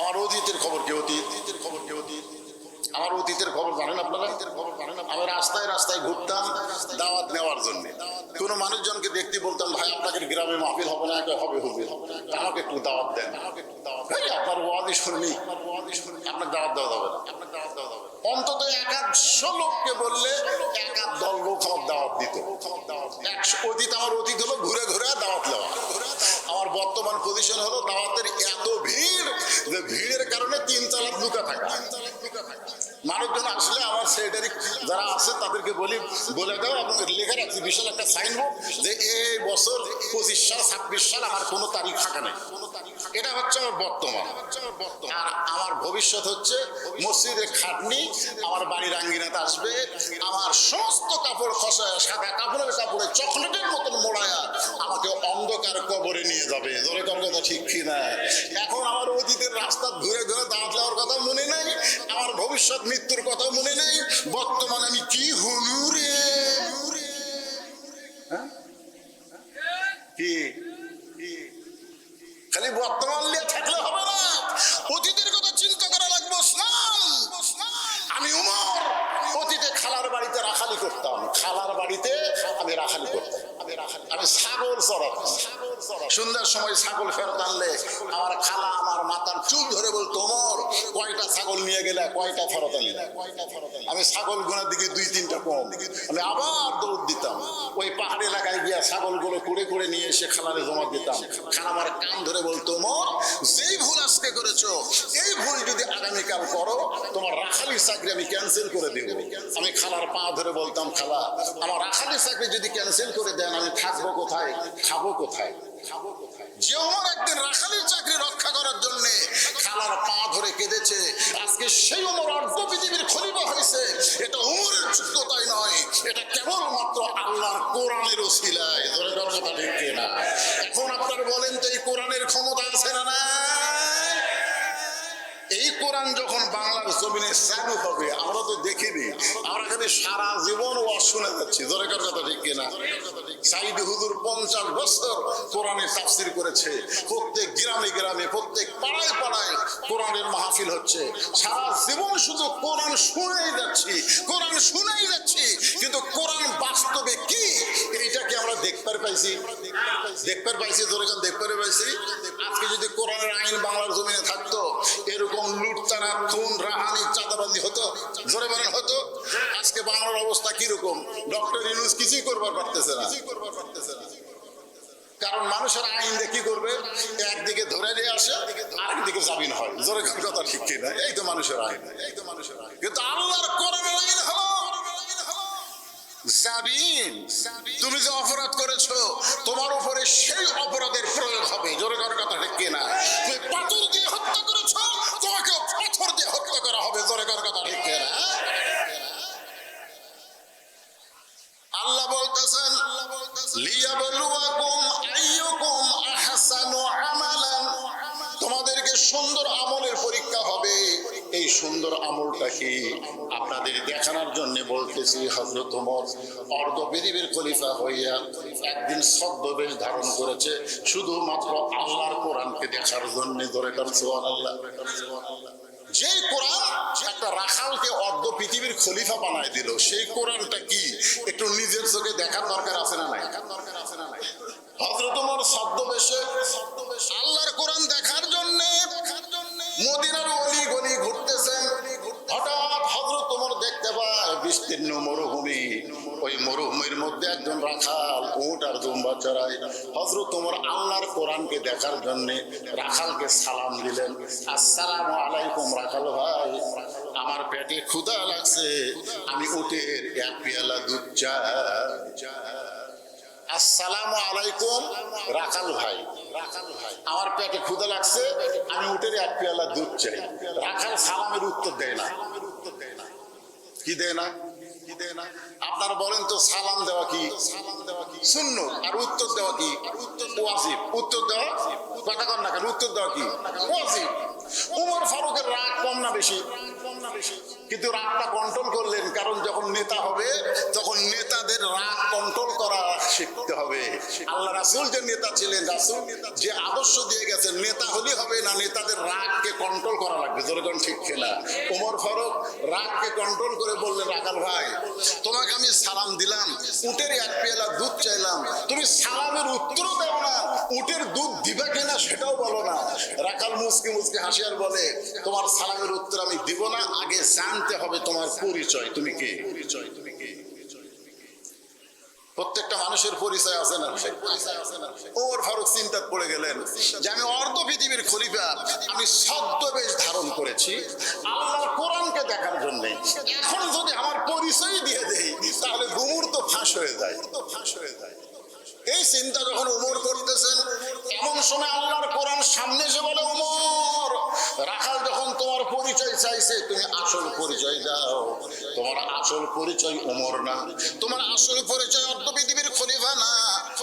আমার অতীতের খবর কি? আমার অতীতের খবর জানেন আপনারা? আমি রাস্তায় রাস্তায় ঘুরতাম দাওয়াত নেওয়ার জন্য। কোনো মানুষজনকে দেখতে বলতাম, ভাই আপনাকে গ্রামে মাহফিল হবে না? হবে, আমাকে একটু দাওয়াত দেন। আপনার ওয়াজই শুনি, আপনাকে দাওয়াত দেওয়া যাবে না। অন্তত 100 লোককে বললে 1-10 লোক আমার দাওয়াত দিত। আমার অতীত হলো ঘুরে ঘুরে দাওয়াত দেওয়া। আমার বর্তমান পজিশন হলো দাওয়াতের এত ভিড় যে ভিড়ের কারণে 3 চালাত লুকা থাকা। মানুষজন আসলে আমার সেক্রেটারি যারা আছে তাদেরকে বলে দাও, এবং লেখা রাখছি বিশাল একটা সাইনবোর্ড যে এই বছর 25 সাল 26 সাল আমার কোনো তারিখ ফাঁকা নেই। এটা হচ্ছে আমার বর্তমান। আর আমার ভবিষ্যৎ হচ্ছে মসজিদে খাটনি, আমার বাড়ির আঙ্গিনাতে আসবে, আমার সমস্ত কাপড় খসায় সাদা কাপড়ে চকলেটের মতন মোড়ায়া আমাকে অন্ধকার কবরে নিয়ে যাবে। ধরে কোন কথা ঠিক কি না? এখন আমার অতীতের রাস্তা ঘুরে ঘুরে দাঁত দেওয়ার কথা মনে নাই, আমার ভবিষ্যৎ মৃত্যুর কথা মনে নাই। বর্তমানে আমি কি হলু রে? কি খালি বর্তমান নিয়ে থাকলে হবে না, অতীতের কথা চিন্তা করা লাগবে। আমি উমর অতীতে খালার বাড়িতে রাখালি করতাম, আমি ছাগল চড়াতাম। সন্ধ্যার সময় ছাগল ফেরত আনলে আমার খালা আমার মাথার চুল ধরে বলতো, ওমর কয়টা ছাগল নিয়ে গেলে, কয়টা ফেরত আনলে? আমি ছাগল গুনার দিকে 2-3টা কম, আমি আবার দৌড় দিতাম। ওই পাহাড়ি এলাকায় গিয়া ছাগলগুলো কুড়ে কুড়ে নিয়ে এসে খালারে জমা দিতাম। খালা আমার কান ধরে বলতো, ওমর যেই ভুল আজকে করেছো, এই ভুল যদি আগামীকাল করো তোমার রাখালির চাকরি আমি ক্যান্সেল করে দেব। আমি খালার পা ধরে বলতাম, খালা আমার রাখালির চাকরি যদি ক্যান্সেল করে দেন আমি থাকবো কোথায়, খাবো কোথায়? যে ওমর একদিন রাখালির চাকরি রক্ষা করার জন্য খালার পা ধরে কেঁদেছে, আজকে সেই ওমর অর্ধ পৃথিবীর খলিফা হয়েছে। এটা ওমরের যোগ্যতাই নয়, এটা কেবলমাত্র আল্লাহর কোরআনের ওসিলায়। ধরে কথা ঠিক না? এখন আপনারা বলেন তো এই কোরআনের ক্ষমতা আছে না? না, এই কোরআন যখন বাংলার জমিনে চালু হবে, আমরা তো দেখিনি, আমরা খালি সারা জীবন ওয়াজ শুনে যাচ্ছি। দরকার কথা ঠিক কিনা? সাইদি হুজুর 50 বছর কোরআনের তাফসীর করেছে। প্রত্যেক গ্রামে গ্রামে, প্রত্যেক পাড়ায় পাড়ায় কোরআনের মাহফিল হচ্ছে। সারা জীবন শুধু কোরআন শুনেই যাচ্ছি, কিন্তু কোরআন বাস্তবে কি এইটাকে আমরা দেখতে পাইছি। আজকে যদি কোরআনের আইন বাংলার জমিনে থাকতো, এরকম লুটতানা, খুন, রাহানি, চাঁদাবাজি হতো? জোরে বলেন হতো? আজকে বাংলার অবস্থা কিরকম? ডক্টর ইউনূস কিছুই করবার পারতেছে না। কারণ মানুষের আইন দিয়ে কি করবে? একদিকে ধরে নিয়ে আসে, আরেকদিকে জামিন হয়। জোরে কথা ঠিক কিনা? এই তো মানুষের আইন। কিন্তু আল্লাহর কোরআনের আইন হলো জামিন। তুমি যে অপরাধ করেছো তোমার উপরে সেই অপরাধের প্রয়োগ হবে। জোরে কথা ঠিক কিনা? তুমি পাথর দিয়ে হত্যা করেছো, তোমাকে পাথর দিয়ে হত্যা করা হবে। জোরে কথা ঠিক কিনা? আল্লাহ বলতেছেন, লিয়াবলুয়াকুম আইয়ুকুম আহসানু আমালান, তোমাদেরকে সুন্দর আমলের পরীক্ষা হবে। এই সুন্দর আমলটা কি আপনাদের দেখানোর জন্য বলতেছি। হযরত ওমর অর্ধ পৃথিবীর খলিফা হইয়া একদিন ছদ্মবেশ ধারণ করেছে শুধুমাত্র আল্লাহর কোরআনকে দেখার জন্য। ধরে কার সুবহানাল্লাহ। যে কোরআন একটা রাখালকে অর্ধ পৃথিবীর খলিফা বানায় দিল, সেই কোরআনটা কি একটু নিজের চোখে দেখার দরকার আছে না নাই? হযরত ওমর ছদ্মবেশে আল্লাহর কোরআন দেখার জন্য মদিনার অলি গলি ঘুরতেছেন। হঠাৎ হযরত ওমর দেখতে পায় বিস্তীর্ণ মরুভূমি, ওই মরুভূমির মধ্যে একজন রাখাল উট আর দুম্বা চড়ায়। হযরত ওমর আল্লাহর কোরআনকে দেখার জন্য রাখালকে সালাম দিলেন, আসসালামু আলাইকুম রাখাল ভাই, আমার পেটে ক্ষুধা লাগছে, আমি উটের 1 পেয়ালা দুধ চাই। আসসালামু আলাইকুম রাখাল ভাই, আমার পেটে ক্ষুধা লাগছে, আমি উটের 1 পেয়ালা দুধ চাই। রাখাল সালামের উত্তর দেয় না। কি দেয় না? আপনারা বলেন তো, সালাম দেওয়া কি সুন্নাত আর উত্তর দেওয়া কি ওয়াজিব? উত্তর দেওয়া কথা কন না কেন? উত্তর দেওয়া কি ওয়াজিব। ওমর ফারুকের রাগ কম না বেশি? কিন্তু রাগটা কন্ট্রোল করলেন, কারণ যখন নেতা হবে তখন নেতাদের রাগ কন্ট্রোল করা শিখতে হবে। আল্লাহ রাসূল যে নেতা ছিলেন, রাসূল যে আদর্শ দিয়ে গেছেন, নেতা হলেই হবে না, নেতাদের রাগকে কন্ট্রোল করা লাগবে। যেরকম ঠিক কিনা? ওমর ফারুক রাগকে কন্ট্রোল করে বললেন, রাখাল ভাই, তোমাকে আমি সালাম দিলাম, উটের এক পেয়ালা দুধ চাইলাম, তুমি সালামের উত্তরও দাও না, উটের দুধ দিবা কিনা সেটাও বলো না। রাখাল মুচকি মুচকি হাসি আর বলে, তোমার সালামের উত্তর আমি দিব না, আগে জানতে হবে তোমার পরিচয়, তুমি কে? প্রত্যেকটা মানুষের পরিচয় আছে না? ওমর ফারুক চিন্তায় পড়ে গেলেন যে আমি অর্ধ পৃথিবীর খলিফা, আমি ছদ্মবেশ ধারণ করেছি আল্লাহর কোরআনকে দেখার জন্য, এখন যদি আমার পরিচয় দিয়ে দেই তাহলে গুমুর তো ফাঁস হয়ে যায়। এই চিন্তা যখন ওমর করতেছেন, এমন সময় আল্লাহর কোরআন সামনে এসে বলে, ওমর, রাখাল যখন তোমার পরিচয় চাইছে, তুমি আসল পরিচয় দাও। তোমার আসল পরিচয় ওমর না, তোমার আসল পরিচয় অর্ধ পৃথিবীর খলিফা না,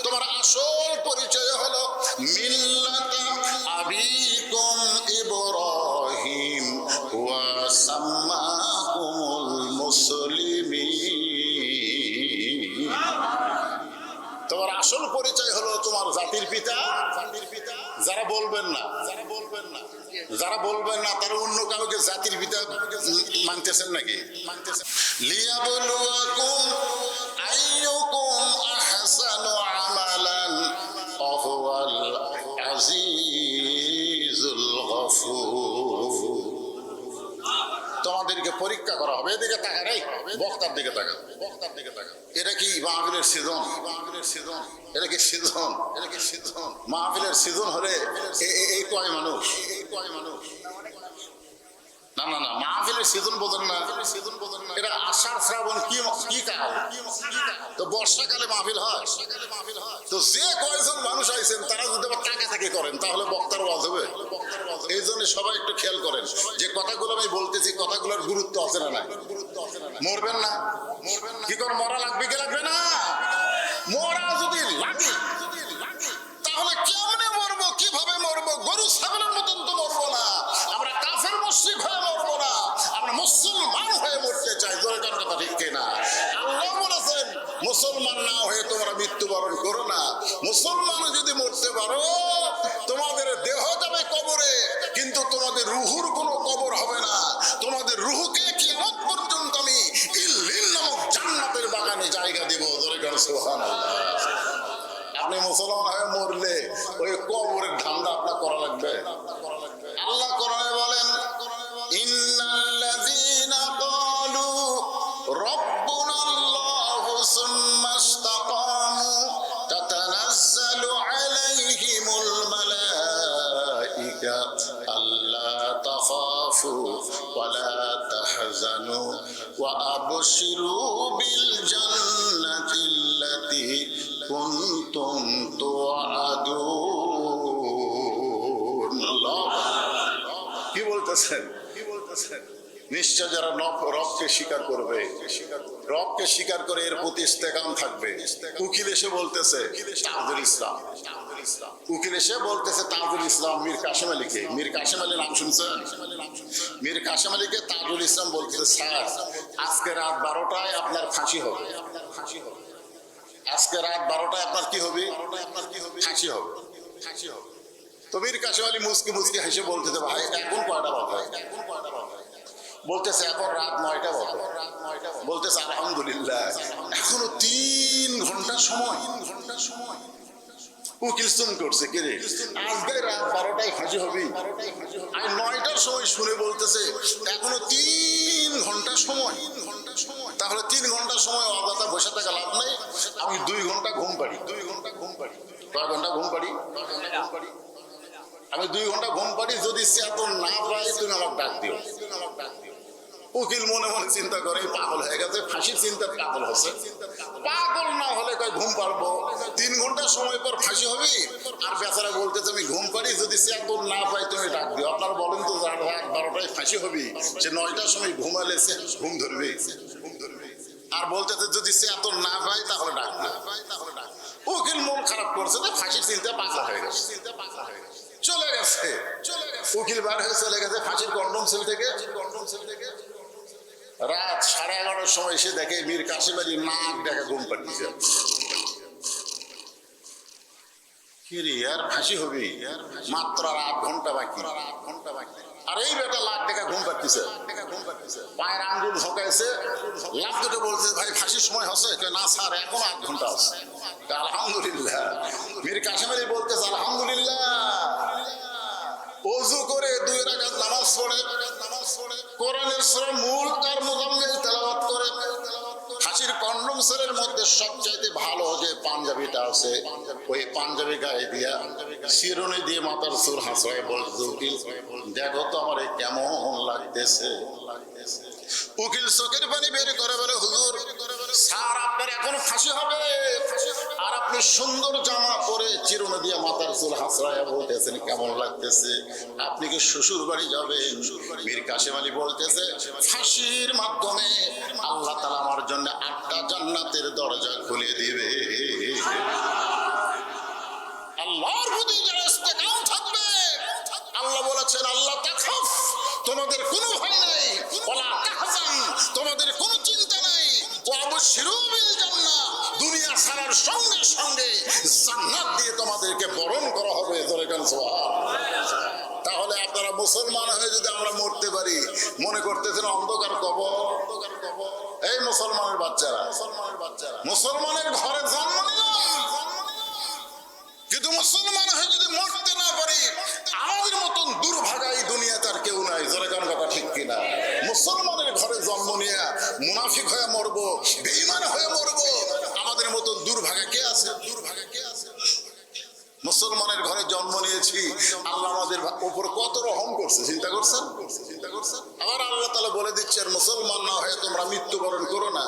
তোমার আসল পরিচয় হলো মিল্লাতা আবিকুম ইব্রাহিম ওয়া সাম্মাকুমুল মুসলিমিন। তোমার আসল পরিচয় হলো তোমার জাতির পিতা। যারা বলবেন না তারা অন্য কাউকে জাতির পিতা মানতেছেন নাকি? লিয়াবলুয়াকুম আইয়ুকুম আহসানু আমালান ওয়া হুয়াল আজিজুল গফুর। তোমাদেরকে পরীক্ষা করা হবে। এদিকে তাকা, রে বক্তার দিকে তাকা। এটা কি মাহফিলের সিজন? এটা কি সিজন? মাহফিলের সিজন হলে এই কয় মানুষ? না, মাহফিলের সিজন বোঝেন না। এটা আষাঢ় শ্রাবণ কি কাল? তো বর্ষাকালে মাহফিল হয়। তো যে কয়জন মানুষ আইছেন তারা যদি আবার টাকা থেকে করেন তাহলে বক্তার ওয়াজ হবে। এই জন্য সবাই একটু খেয়াল করেন যে কথাগুলো আমি বলতেছি, কথাগুলোর গুরুত্ব আছে না? মরবেন না? কি করে মরা লাগবে কি লাগবে না? মরা যদি লাগে তাহলে কেমনে মরবো, কিভাবে মরবো? গরু ছাগলের মতন তো মরবো না। আমরা কাফের মুশরিক হয়ে মরবো না, আমরা মুসলমান হয়ে মরতে চাই। জোরে কার কথা ঠিক কিনা? আল্লাহ বলেছেন, মুসলমান না হয়ে তোমরা মৃত্যুবরণ করো না। মুসলমান যদি মরতে পারো, তোমাদের দেহ যাবে কবরে, কিন্তু তোমাদের রুহুর কোনো কবর হবে না। তোমাদের রুহুকে কিয়ামত পর্যন্ত আমি ইল্লিন নামক জান্নাতের বাগানে জায়গা দেব। জোরে কার সুবহানাল্লাহ। আপনি মুসলমান হয়ে মরলে ওই কবরের ধান্দা আপনার করা লাগবে। আল্লাহ কোরআনে বলেন, ইন্নাল্লাযীনা ক্বালু রাব্বুনাল্লাহু সুম্মা ইসতাকামু তাতানাজ্জালু আলাইহিমুল মালায়েকা আল্লা তাখাফু ওয়া লা তাহজানু ওয়া আবশিরু বিল জান্নাতিল্লাতী কুনতুম তুআদুন। কি বলতেছেন? নিশ্চয় যারা রবকে স্বীকার করবে, রবকে স্বীকার করে এর প্রতি ইস্তেকাম থাকবে। উকিল এসে বলতেছে তাজুল ইসলাম, তাজুল ইসলাম মীর কাসেম আলীকে। মীর কাসেম আলী নাম শুনছেন? মীর কাসেম আলীকে তাজুল ইসলাম বলতেছে, স্যার আজকে রাত 12টায় আপনার ফাঁসি হবে। আজকে রাত 12টায় আপনার কি হবে? ফাঁসি হবে। তো মীর কাসেম আলী মুচকি হেসে বলতেছে, ভাই এখন কয়টা বাজে? বলতেছে এখন রাত 9টা বাজে। বলতেছে আলহামদুলিল্লাহ, এখনো 3 ঘন্টা সময়। উকিল সুন করছে, কে রে আজকে রাত 12টায় ফাঁসি হবে? আর 9টার সময় শুনে বলতেছে এখনো 3 ঘন্টা সময়। তাহলে 3 ঘন্টা সময় অযথা বসে থাকা লাভ নেই। আমি 2 ঘন্টা ঘুম পাড়ি। কয় ঘন্টা ঘুম পাড়ি? আমি 2 ঘন্টা ঘুম পাড়ি। যদি চেতন না পাই তুমি আমাকে ডাক দিও। উকিল মনে মনে চিন্তা করে পাগল হয়ে গেছে, ফাঁসির চিন্তা পাগল হচ্ছে। পাগল না হলে কয় ঘুম পারবো, 3 ঘন্টা সময় পর ফাঁসি হবে। আর বেচারা বলতেছে আমি ঘুম পারি, যদি চেতন না পাই তুমি ডাক দিও। আপনারা বলেন তো, রাত 12টায় ফাঁসি হবে, সে 9টার সময় ঘুমালে ঘুম ধরবে? আর বলতেছে যদি চেতন না পাই তাহলে ডাক দিও। উকিল মন খারাপ করছে, ফাঁসির চিন্তা পাগলা হয়ে গেছে, চলে গেছে। উকিল বার হয়ে চলে গেছে ফাঁসির কন্ডম সেল থেকে। রাত 11:30টার সময় এসে দেখে মীর কাসেম আলী নাক ডাকা ঘুম পাড়িয়েছে। কি রে আর ফাঁসি হবে মাত্র আর 8 ঘন্টা বাকি। আর এই বেটা লাখ টাকা ঘুম পাচ্ছে, পায়ের আঙ্গুল ঝোঁকাইছে, লাভ দুটো বলছে ভাই ফাঁসির সময় হচ্ছে না স্যার এখন 8 ঘন্টা আছে। আলহামদুলিল্লাহ। মীর কাসেম আলী বলতেছে আলহামদুলিল্লাহ। ওযু করে 2 রাকাত নামাজ পড়ে কোরআনের সূরা মুলক আর মুজাম্মিল তেলাওয়াত করে হাসির কন্ডম সেলের মধ্যে সবচাইতে ভালো যে পাঞ্জাবিটা আছে ওই পাঞ্জাবি গায়ে দিয়া শিরোনি দিয়ে মাথার চুল হাসড়ায় বলছে উকিল দেখো তো আমার কেমন লাগতেছে। উকিল চোখের পানি বের করে বলে হুজুর স্যার আপনার এখন ফাঁসি হবে আর আপনি সুন্দর জামা পরে চিরুনি দিয়ে মাথার চুল হাসড়ায় বলতেছেন কেমন লাগতেছে, আপনি কি শ্বশুর বাড়ি যাবেন? মীর কাসেম আলী বলতেছে ফাঁসির মাধ্যমে আল্লাহ তাআলা আমার জন্য 8টা জান্নাতের দরজা খুলে দিবে। আল্লাহর প্রতি যারা ইস্তেকাম থাকবে আল্লাহ বলেছেন আল্লাহ তাখাফ তোমাদের কোনো ভয় নাই, ওয়ালা তাহজান তোমাদের কোনো চিন্তা নাই, ওয়াবশিরু বিল জান্নাহ দুনিয়া ছাড়ার সঙ্গে সঙ্গে জান্নাত দিয়ে তোমাদেরকে বরণ করা হবে। জোরে কান সুবহানাল্লাহ। তাহলে আপনারা মুসলমান হয়ে যদি আমরা মরতে পারি মনে করতেছেন অন্ধকার কবর। এই মুসলমানের বাচ্চারা মুসলমানের ঘরে জন্ম নিলাম কিন্তু মুসলমান হয়ে যদি মরতে না পারি আমাদের মতন দুর্ভাগা এই দুনিয়াতে আর কেউ নাই। জোরে কান কথা ঠিক কিনা? মুসলমানের ঘরে জন্ম নিয়ে মুনাফিক হয়ে মরবো, বেঈমান হয়ে মরবো, আমাদের মতন দুর্ভাগা কে আছে? মুসলমানের ঘরে জন্ম নিয়েছি, আল্লাহ আমাদের উপর কত রহম করছে চিন্তা করছেন? আবার আল্লাহ তাআলা বলে দিচ্ছেন মুসলমান না হয়ে তোমরা মৃত্যুবরণ করো না।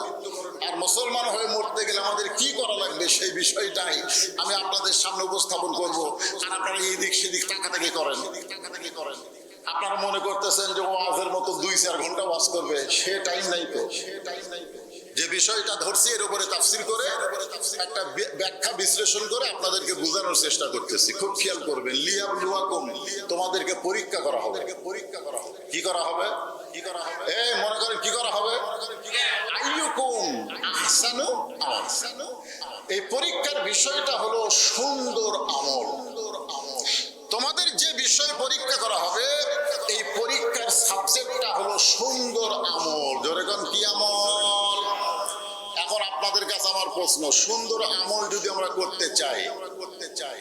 আর মুসলমান হয়ে মরতে গেলে আমাদের কি করা লাগবে সেই বিষয়টাই আমি আপনাদের সামনে উপস্থাপন করব। আর আপনারা এই দিক সেদিক তাকাতাকি করেন। আপনারা মনে করতেছেন যে ওয়াজের মতো 2-4 ঘন্টা ওয়াজ করবে, সে টাইম নাই তো। যে বিষয়টা ধরছি এর উপরে তাফসীর করে একটা ব্যাখ্যা বিশ্লেষণ করে আপনাদেরকে বোঝানোর চেষ্টা করতেছি। খুব খেয়াল করবেন। লিয়াবলুয়াকুম তোমাদেরকে পরীক্ষা করা হবে। কি করা হবে? এই মনে করেন কি করা হবে? আইয়ুকুম আহসানু আমালা। এই পরীক্ষার বিষয়টা হলো সুন্দর আমল। তোমাদের যে বিষয় পরীক্ষা করা হবে এই পরীক্ষার সাবজেক্টটা হলো সুন্দর আমল। জোরে কোন কি আমল? এখন আপনাদের কাছে আমার প্রশ্ন, সুন্দর আমল যদি আমরা করতে চাই,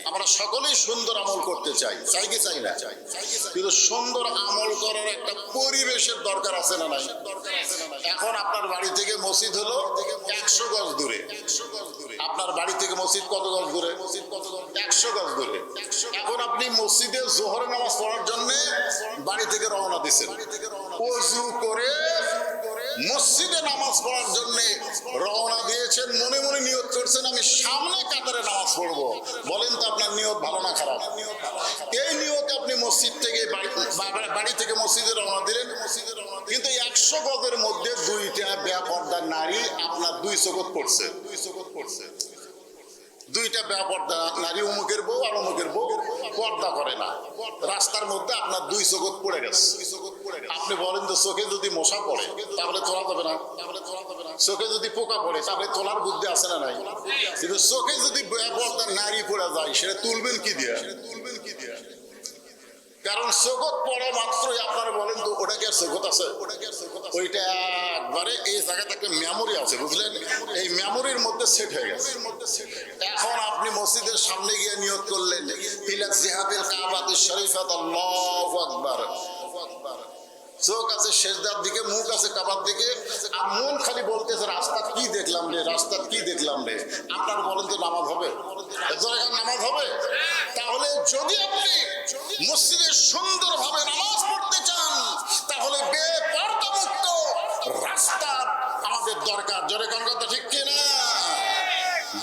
আমরা সকলেই সুন্দর আমল করতে চাই, চাই কি চাই না? কিন্তু সুন্দর আমল করার একটা পরিবেশের দরকার আছে না নাই? এখন আপনার বাড়ি থেকে মসজিদ হলো 100 গজ দূরে। আপনার বাড়ি থেকে মসজিদ কত গজ দূরে? 100 গজ দূরে। এখন আপনি মসজিদে জোহরের নামাজ পড়ার জন্য বাড়ি থেকে রওনা দিচ্ছেন, ওযু করে মসজিদে নামাজ পড়ার জন্য রওনা দিয়েছেন, মনে মনে নিয়ত করছেন আমি সামনে কাতারে নামাজ পড়বো। বলেন তো আপনার নিয়ত ভালো না খারাপ? এই নিয়তে আপনি মসজিদ থেকে বাড়ি থেকে মসজিদে রওনা দিলেন, কিন্তু 100 গজের মধ্যে 2টা বেপর্দা নারী আপনার 2 চোখত পড়ছে। 2টা বেপর্দা নারী, অমুকের বউ আর অমুকের বউ পর্দা করে না, রাস্তার মধ্যে আপনার 2 চোখত পড়ে গেছে। আপনি বলেন তো চোখে যদি মশা পড়ে তাহলে তোলা যাবে না? চোখে যদি পোকা পড়ে তাহলে তোলার বুদ্ধি আছে না নাই? কিন্তু চোখে যদি বেপর্দা নারী পড়ে যায় সেটা তুলবেন কি দিয়া? কারণ চোখত পড়া মাত্রই আপনারা বলেন তো ওটা কি চোখত আছে? ওইটা একবারে এই জায়গাতে একটা মেমোরি আছে, বুঝলেন? এই মেমোরির মধ্যে সেট হয়ে গেছে। এখন আপনি মসজিদের সামনে গিয়ে নিয়ত করলেন ইলা জিহাদিল কাবাতিশ শরীফাত আল্লাহু আকবার। চোখ আছে সেজদার দিকে, মুখ আছে কাবার দিকে, আর মন খালি বলতেছে রাস্তা কি দেখলাম রে, রাস্তা কি দেখলাম রে। আপনার বলেন তো নামাজ হবে? নামাজ হবে? তাহলে যদি আপনি মসজিদে সুন্দরভাবে নামাজ পড়তে চান তাহলে বেপর্দা মুক্ত রাস্তা আমাদের দরকার। জোরে কোন কথা ঠিক কিনা?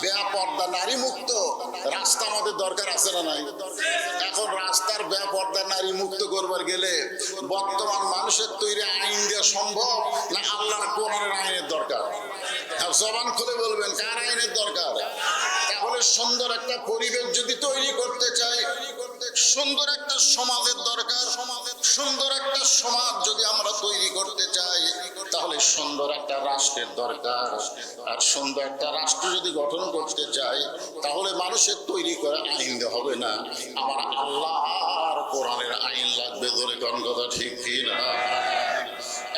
বেপর্দা নারী মুক্ত রাস্তা আমাদের দরকার আছে না নাই? এখন রাস্তার বেপর্দা নারী মুক্ত করবার গেলে বর্তমান মানুষের তৈরি আইন দেওয়া সম্ভব না আল্লাহর কোরআনের আইনের দরকার? জবান খুলে বলবেন কার আইনের দরকার? তাহলে সুন্দর একটা পরিবেশ যদি তৈরি করতে চাই, সুন্দর একটা সমাজের দরকার, সুন্দর একটা সমাজ যদি আমরা তৈরি করতে চাই, তাহলে সুন্দর একটা রাষ্ট্রের দরকার। আর সুন্দর একটা রাষ্ট্র যদি গঠন করতে চাই, তাহলে মানুষের তৈরি করা আইন হবে না, আমার আল্লাহর কোরআনের আইন লাগবে। ধরে কোন কথা ঠিক কি না?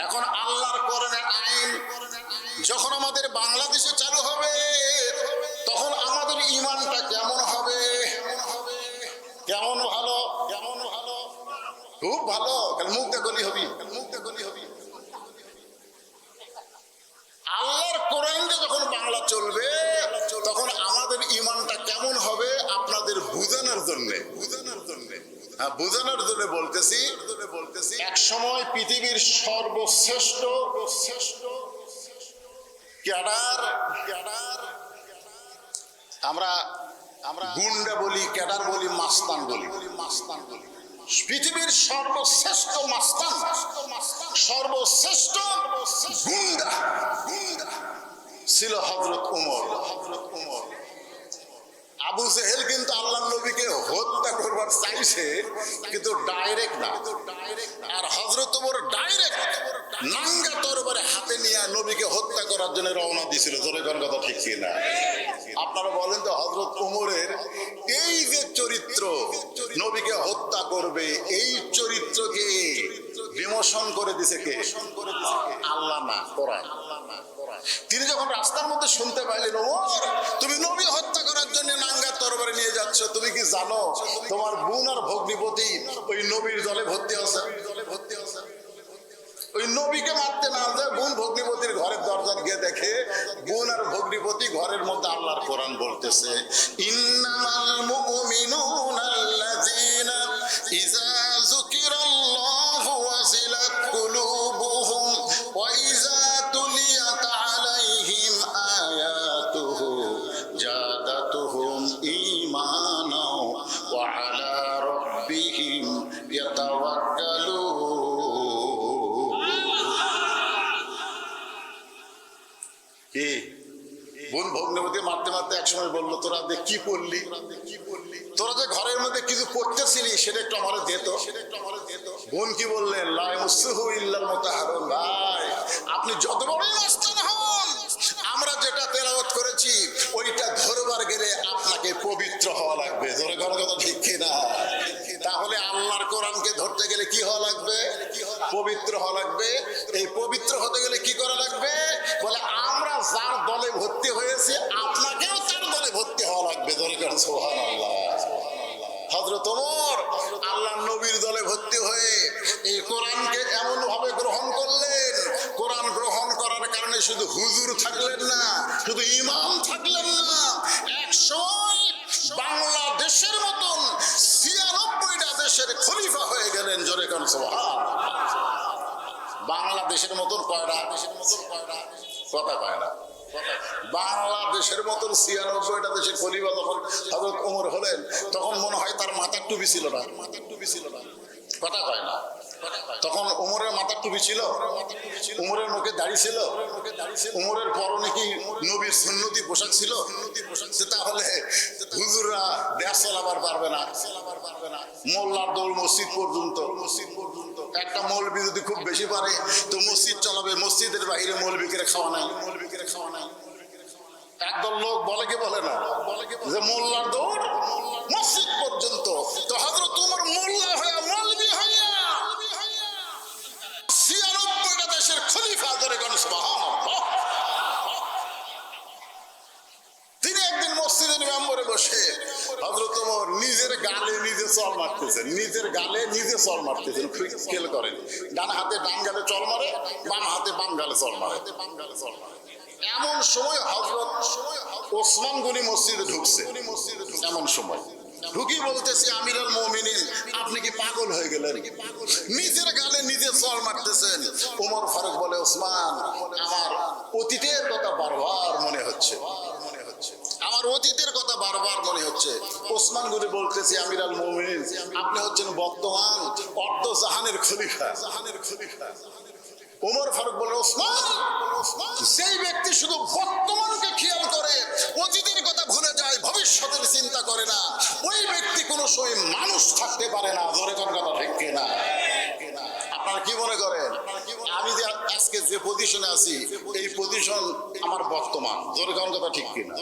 এখন আল্লাহর কোরআনের আইন যখন আমাদের বাংলাদেশে চালু হবে, তখন আমাদের ঈমানটা কেমন হবে? কেমন ভালো, কেমন ভালো, খুব ভালো। মুখ দেখলি হবি, মুখ দেখলি হবি। আল্লাহর কোরআনটা যখন বাংলা চলবে, তখন আমাদের ঈমানটা কেমন হবে আপনাদের বোঝানোর জন্য, বোঝানোর জন্য, হ্যাঁ বোঝানোর জন্য বলতেছি। এক সময় পৃথিবীর সর্বশ্রেষ্ঠ ক্যাডার, আমরা গুন্ডা বলি, ক্যাডার বলি, মাস্তান বলি, পৃথিবীর সর্বশ্রেষ্ঠ মাস্তান, সর্বশ্রেষ্ঠ গুন্ডা ছিল হযরত ওমর। আবু জেহেল কিন্তু আল্লাহর নবীকে হত্যা করবার চাইছে, কিন্তু ডাইরেক্ট না। আর হযরত ওমর ডাইরেক্ট নাঙ্গা তরবারি হাতে নিয়ে নবীকে হত্যা করার জন্য রওনা দিয়েছিল। জোরে কোন কথা ঠিক কি না? আপনারা বলেন তো, হযরত ওমরের এই যে চরিত্র, নবীকে হত্যা করবে, এই চরিত্রকে বিমোচন করে দিছে কে? আল্লাহ না, কোরআন। তিনি যখন রাস্তার মধ্যে শুনতে পাইলেন, ওমর তুমি নবী হত্যা করার জন্য নাঙ্গা তরবারি নিয়ে যাচ্ছ, তুমি কি জানো তোমার বোন আর ভগ্নিপতি ওই নবীর দলে ভর্তি আছে? ওই নবীকে মারতে না যায় বোন ভগ্নিপতির ঘরের দরজা গিয়ে দেখে বোন আর ভগ্নিপতি ঘরের মধ্যে আল্লাহর কোরআন বলতেছে, ইন্নামাল মুমিনুনা আল্লাযীনা ইযা যুকিরাল্লাহু ওয়াজিলাত কুলুবুহুম ওয়া ইযা তুলিয়াত আলাইহিম আয়াতুহু জাদাতুহুম ঈমানা ওয়া আলা রাব্বিহিম ইয়াতাওয়াক্কালুন। বোন ভগ্নিপতি মারতে মারতে একসময় বললো, তোরা দেখ কি করলি, তোরা যে ঘরের মধ্যে কিছু করতেছিলি সেটা একটু আমারে দে তো। বোন কি বললেন, লা ইয়ামসুহু ইল্লাল মুতাহহারুন। ভাই আপনি যত বড়ই মাস্তান হন, আমরা যেটা তেলাওয়াত করেছি ওইটা ধরবার গেলে আপনাকে পবিত্র হওয়া লাগবে। জোরে কোন কথা ঠিক কি না? তাহলে আল্লাহর কোরআনকে ধরতে গেলে কি হওয়া লাগবে? পবিত্র হওয়া লাগবে। এই পবিত্র হতে গেলে কি করা লাগবে? বলে আমরা যার দলে ভর্তি হয়েছি আপনাকেও তার দলে ভর্তি হওয়া লাগবে। জোরে কোন সুবহানাল্লাহ। হযরত ওমর আল্লাহর নবীর দলে ভর্তি হয়ে এই কোরআনকে এমন ভাবে গ্রহণ করলেন, কোরআন গ্রহণ করার কারণে শুধু হুজুর থাকলেন না, শুধু ইমাম থাকলেন না, একসময় বাংলাদেশের মতন ৯৬টা দেশের খলিফা হয়ে গেলেন। জোরে কোন সুবহানাল্লাহ। বাংলাদেশের মতন কয়টা? কথা কয় না। বাংলাদেশের মতন ৯৬টা দেশের খলিফা যখন হযরত ওমর হলেন, তখন মনে হয় তার মাথার টুপি ছিল না। কথা কয় না। তখন ওমরের মাথার টুপি ছিল, ওমরের মুখে দাড়ি ছিল, ওমরের পরনে কি নবীর সুন্নতি পোশাক ছিল? তাহলে হুজুররা দেশ চালাবার পারবে না। মোল্লার দৌড় মসজিদ পর্যন্ত। একটা মৌলবি যদি খুব বেশি পারে তো মসজিদ চালাবে, মসজিদের বাইরে মৌলবিকে খাওয়া নাই। একদল লোক বলে কি বলে না যে মোল্লার দৌড় মসজিদ পর্যন্ত। তো হযরত ওমর মোল্লা হয়ে মৌলবি হইয়া ৯৬টা দেশের খলিফা। ধরে কোন সুবহানাল্লাহ। তিনি একদিন মসজিদের মেম্বরে বসে হযরত ওমর নিজের গালে নিজে চল মারতেছেন, নিজের গালে নিজে চল মারতেছেন। খেয়াল করেন, ডান হাতে ডান গালে চল মারে, বাম হাতে বাম গালে চল মারে। এমন সময় হযরত ওসমান গনি মসজিদে ঢুকছে। এমন সময় ঢুকি বলতেছে, আমিরুল মুমিনিন আপনি কি পাগল হয়ে গেলেন? নিজের গালে নিজে চল মারতেছেন। ওমর ফারুক বলে, ওসমান আমার অতীতের কথা বারবার মনে হচ্ছে, আমার অতীতের কথা বারবার মনে হচ্ছে। ওসমান গনি বলতেছে, আমিরুল মুমিনিন আপনি হচ্ছেন বর্তমান অর্ধ জাহানের খলিফা। ওমর ফারুক বলে, ওসমান সেই ব্যক্তি শুধু বর্তমানকে খেয়াল করে, অতীতের কথা ভুলে যায়, ভবিষ্যতের চিন্তা করে না, ওই ব্যক্তি কোনো সময় মানুষ থাকতে পারে না। জোরে কোন কথা ঠিক কিনা? আপনারা কি মনে করেন আমি যে আজকে যে পজিশনে আছি এই পজিশন আমার বর্তমান? জোরে কোন কথা ঠিক কিনা?